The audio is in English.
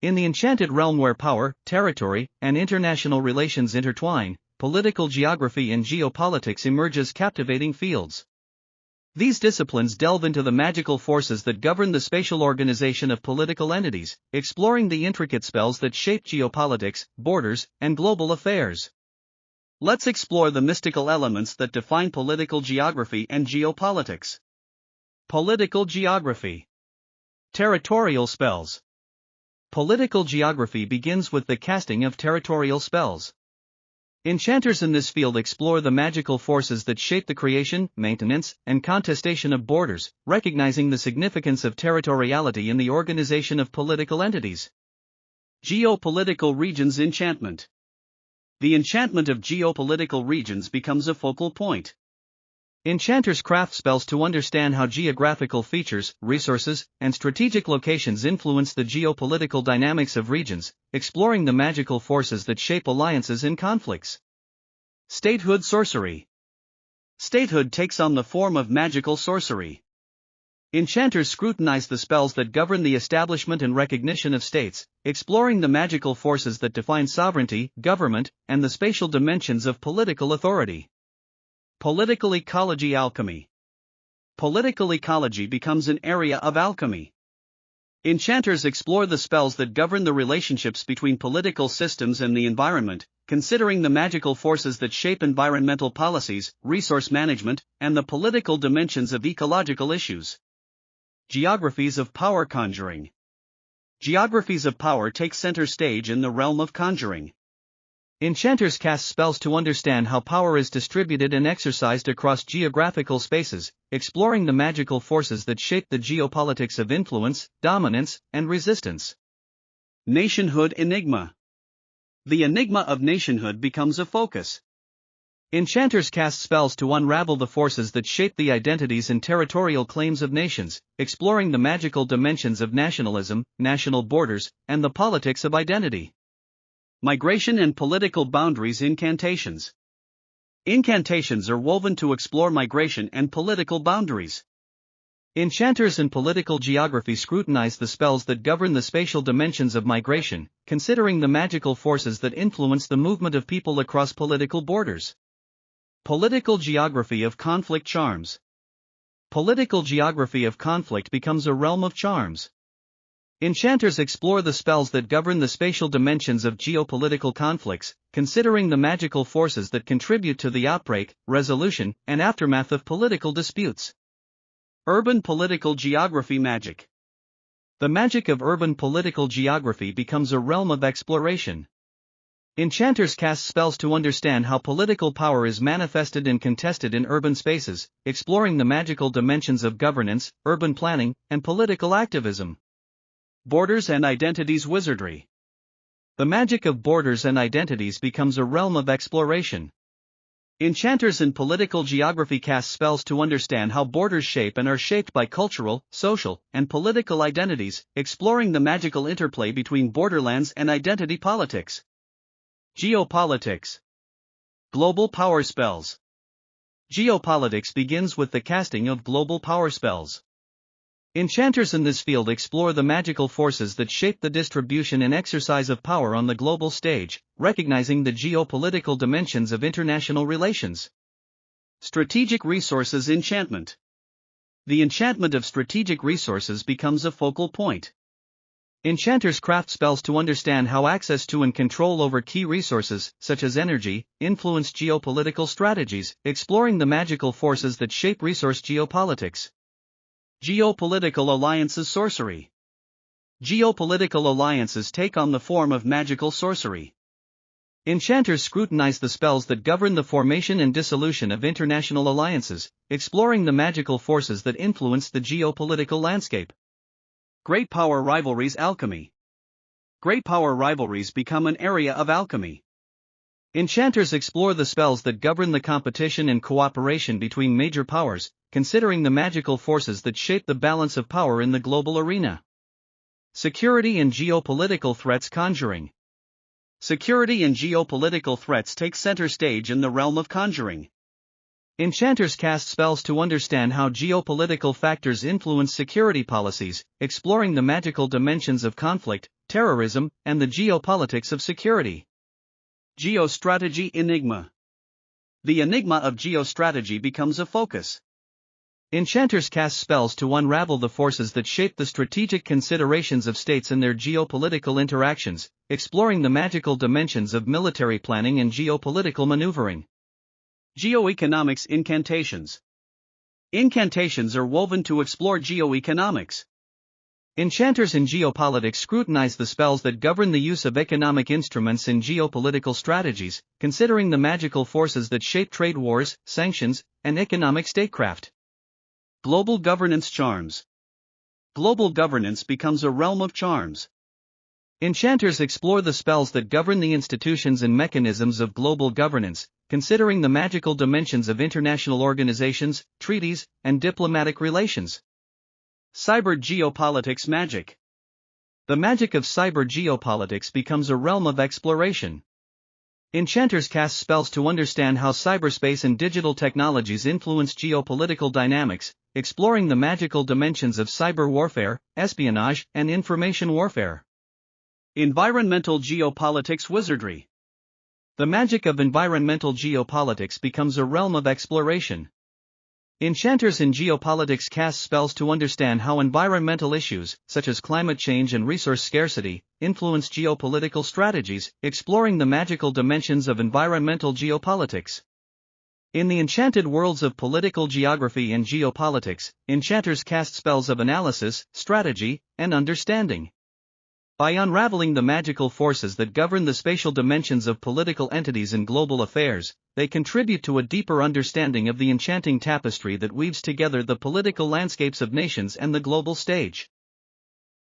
In the enchanted realm where power, territory, and international relations intertwine, political geography and geopolitics emerge as captivating fields. These disciplines delve into the magical forces that govern the spatial organization of political entities, exploring the intricate spells that shape geopolitics, borders, and global affairs. Let's explore the mystical elements that define political geography and geopolitics. Political geography. Territorial spells. Political geography begins with the casting of territorial spells. Enchanters in this field explore the magical forces that shape the creation, maintenance, and contestation of borders, recognizing the significance of territoriality in the organization of political entities. Geopolitical regions enchantment. The enchantment of geopolitical regions becomes a focal point. Enchanters craft spells to understand how geographical features, resources, and strategic locations influence the geopolitical dynamics of regions, exploring the magical forces that shape alliances and conflicts. Statehood sorcery. Statehood takes on the form of magical sorcery. Enchanters scrutinize the spells that govern the establishment and recognition of states, exploring the magical forces that define sovereignty, government, and the spatial dimensions of political authority. Political ecology alchemy. Political ecology becomes an area of alchemy. Enchanters explore the spells that govern the relationships between political systems and the environment, considering the magical forces that shape environmental policies, resource management, and the political dimensions of ecological issues. Geographies of power conjuring. Geographies of power take center stage in the realm of conjuring. Enchanters cast spells to understand how power is distributed and exercised across geographical spaces, exploring the magical forces that shape the geopolitics of influence, dominance, and resistance. Nationhood enigma. The enigma of nationhood becomes a focus. Enchanters cast spells to unravel the forces that shape the identities and territorial claims of nations, exploring the magical dimensions of nationalism, national borders, and the politics of identity. Migration and political boundaries incantations. Incantations are woven to explore migration and political boundaries. Enchanters in political geography scrutinize the spells that govern the spatial dimensions of migration, considering the magical forces that influence the movement of people across political borders. Political geography of conflict charms. Political geography of conflict becomes a realm of charms. Enchanters explore the spells that govern the spatial dimensions of geopolitical conflicts, considering the magical forces that contribute to the outbreak, resolution, and aftermath of political disputes. Urban political geography magic. The magic of urban political geography becomes a realm of exploration. Enchanters cast spells to understand how political power is manifested and contested in urban spaces, exploring the magical dimensions of governance, urban planning, and political activism. Borders and identities wizardry. The magic of borders and identities becomes a realm of exploration. Enchanters in political geography cast spells to understand how borders shape and are shaped by cultural, social, and political identities, exploring the magical interplay between borderlands and identity politics. Geopolitics. Global power spells. Geopolitics begins with the casting of global power spells. Enchanters in this field explore the magical forces that shape the distribution and exercise of power on the global stage, recognizing the geopolitical dimensions of international relations. Strategic resources enchantment. The enchantment of strategic resources becomes a focal point. Enchanters craft spells to understand how access to and control over key resources, such as energy, influence geopolitical strategies, exploring the magical forces that shape resource geopolitics. Geopolitical alliances sorcery. Geopolitical alliances take on the form of magical sorcery. Enchanters scrutinize the spells that govern the formation and dissolution of international alliances, exploring the magical forces that influence the geopolitical landscape. Great power rivalries alchemy. Great power rivalries become an area of alchemy. Enchanters explore the spells that govern the competition and cooperation between major powers, considering the magical forces that shape the balance of power in the global arena. Security and geopolitical threats conjuring. Security and geopolitical threats take center stage in the realm of conjuring. Enchanters cast spells to understand how geopolitical factors influence security policies, exploring the magical dimensions of conflict, terrorism, and the geopolitics of security. Geostrategy Enigma. The enigma of geostrategy becomes a focus. Enchanters cast spells to unravel the forces that shape the strategic considerations of states and their geopolitical interactions, exploring the magical dimensions of military planning and geopolitical maneuvering. Geoeconomics Incantations. Incantations are woven to explore geoeconomics. Enchanters in geopolitics scrutinize the spells that govern the use of economic instruments in geopolitical strategies, considering the magical forces that shape trade wars, sanctions, and economic statecraft. Global Governance Charms. Global governance becomes a realm of charms. Enchanters explore the spells that govern the institutions and mechanisms of global governance, considering the magical dimensions of international organizations, treaties, and diplomatic relations. Cyber Geopolitics Magic. The magic of cyber geopolitics becomes a realm of exploration. Enchanters cast spells to understand how cyberspace and digital technologies influence geopolitical dynamics, exploring the magical dimensions of cyber warfare, espionage, and information warfare. Environmental Geopolitics Wizardry. The magic of environmental geopolitics becomes a realm of exploration. Enchanters in geopolitics cast spells to understand how environmental issues, such as climate change and resource scarcity, influence geopolitical strategies, exploring the magical dimensions of environmental geopolitics. In the enchanted worlds of political geography and geopolitics, enchanters cast spells of analysis, strategy, and understanding. By unraveling the magical forces that govern the spatial dimensions of political entities and global affairs, they contribute to a deeper understanding of the enchanting tapestry that weaves together the political landscapes of nations and the global stage.